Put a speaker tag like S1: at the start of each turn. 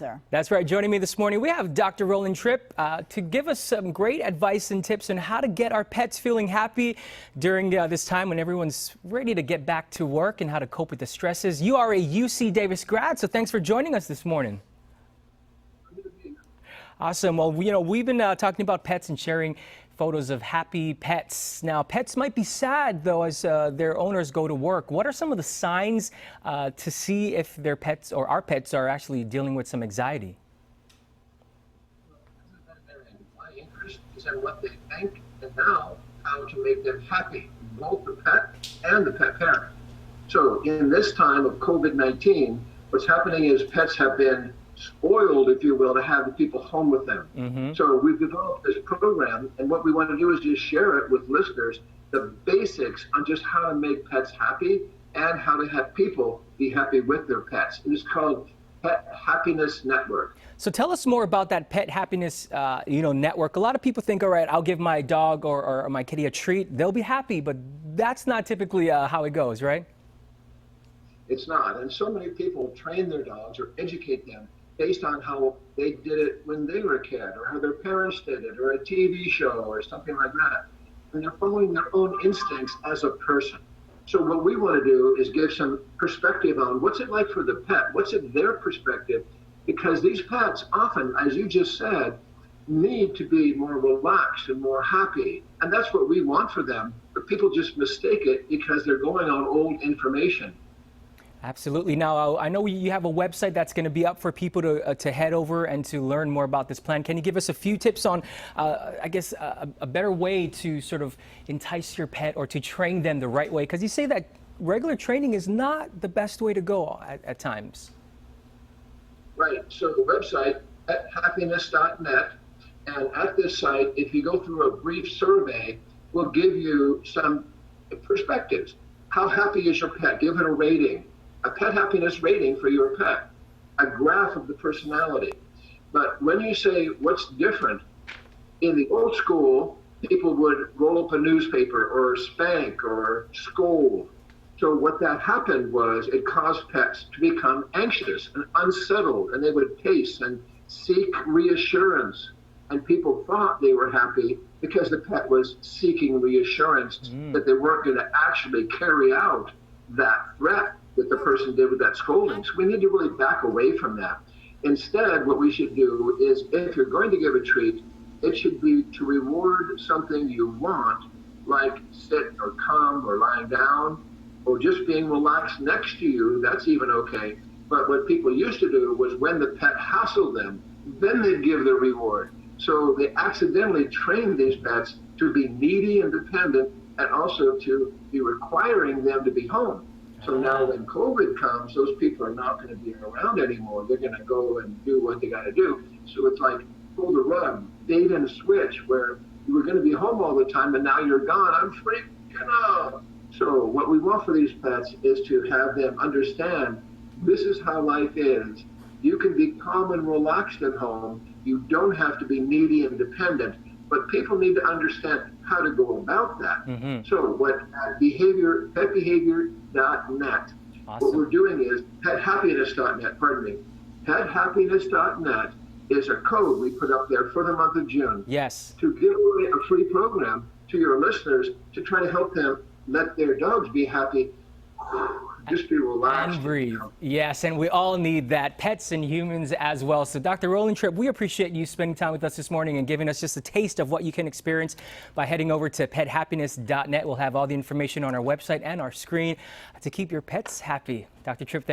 S1: sir.
S2: That's right. Joining me this morning, we have Dr. Rolan Tripp to give us some great advice and tips on how to get our pets feeling happy during this time when everyone's ready to get back to work and how to cope with the stresses. You are a UC Davis grad, so thanks for joining us this morning. Awesome. Well, we've been talking about pets and sharing photos of happy pets. Now, pets might be sad, though, as their owners go to work. What are some of the signs to see if their pets or our pets are actually dealing with some anxiety?
S3: My interest is in what they think and now how to make them happy, both the pet and the pet parent. So in this time of COVID-19, what's happening is pets have been spoiled, if you will, to have the people home with them. So we've developed this program, and what we want to do is just share it with listeners, the basics on just how to make pets happy and how to have people be happy with their pets. And it's called Pet Happiness Network.
S2: So tell us more about that Pet Happiness network. A lot of people think, all right, I'll give my dog or my kitty a treat, they'll be happy, but that's not typically how it goes, right?
S3: It's not. And so many people train their dogs or educate them based on how they did it when they were a kid, or how their parents did it, or a TV show, or something like that. And they're following their own instincts as a person. So what we want to do is give some perspective on what's it like for the pet, what's it their perspective, because these pets often, as you just said, need to be more relaxed and more happy. And that's what we want for them, but people just mistake it because they're going on old information.
S2: Absolutely. Now, I know you have a website that's going to be up for people to head over and to learn more about this plan. Can you give us a few tips on, I guess, a better way to sort of entice your pet or to train them the right way? Because you say that regular training is not the best way to go at times.
S3: Right. So the website, pethappiness.net, and at this site, if you go through a brief survey, we'll give you some perspectives. How happy is your pet? Give it a rating. A pet happiness rating for your pet, a graph of the personality. But when you say what's different, in the old school, people would roll up a newspaper or spank or scold. So what that happened was it caused pets to become anxious and unsettled, and they would pace and seek reassurance. And people thought they were happy because the pet was seeking reassurance that they weren't going to actually carry out that threat that the person did with that scolding. So we need to really back away from that. Instead, what we should do is, if you're going to give a treat, it should be to reward something you want, like sit or come or lying down, or just being relaxed next to you. That's even okay. But what people used to do was when the pet hassled them, then they'd give the reward. So they accidentally trained these pets to be needy and dependent, and also to be requiring them to be home. So now when COVID comes, those people are not going to be around anymore. They're going to go and do what they got to do. So it's like pull the rug, bait and switch, where you were going to be home all the time and now you're gone. I'm freaking out. So what we want for these pets is to have them understand this is how life is. You can be calm and relaxed at home. You don't have to be needy and dependent. But people need to understand how to go about that. So what petbehavior.net.
S2: Awesome.
S3: What we're doing is pethappiness.net, pardon me. Pethappiness.net is a code we put up there for the month of June.
S2: Yes.
S3: To give away a free program to your listeners to try to help them let their dogs be happy. Just be relaxed.
S2: And breathe. Yes, and we all need that, pets and humans as well. So Dr. Rolan Tripp, we appreciate you spending time with us this morning and giving us just a taste of what you can experience by heading over to pethappiness.net. We'll have all the information on our website and our screen to keep your pets happy. Dr. Tripp, thank you.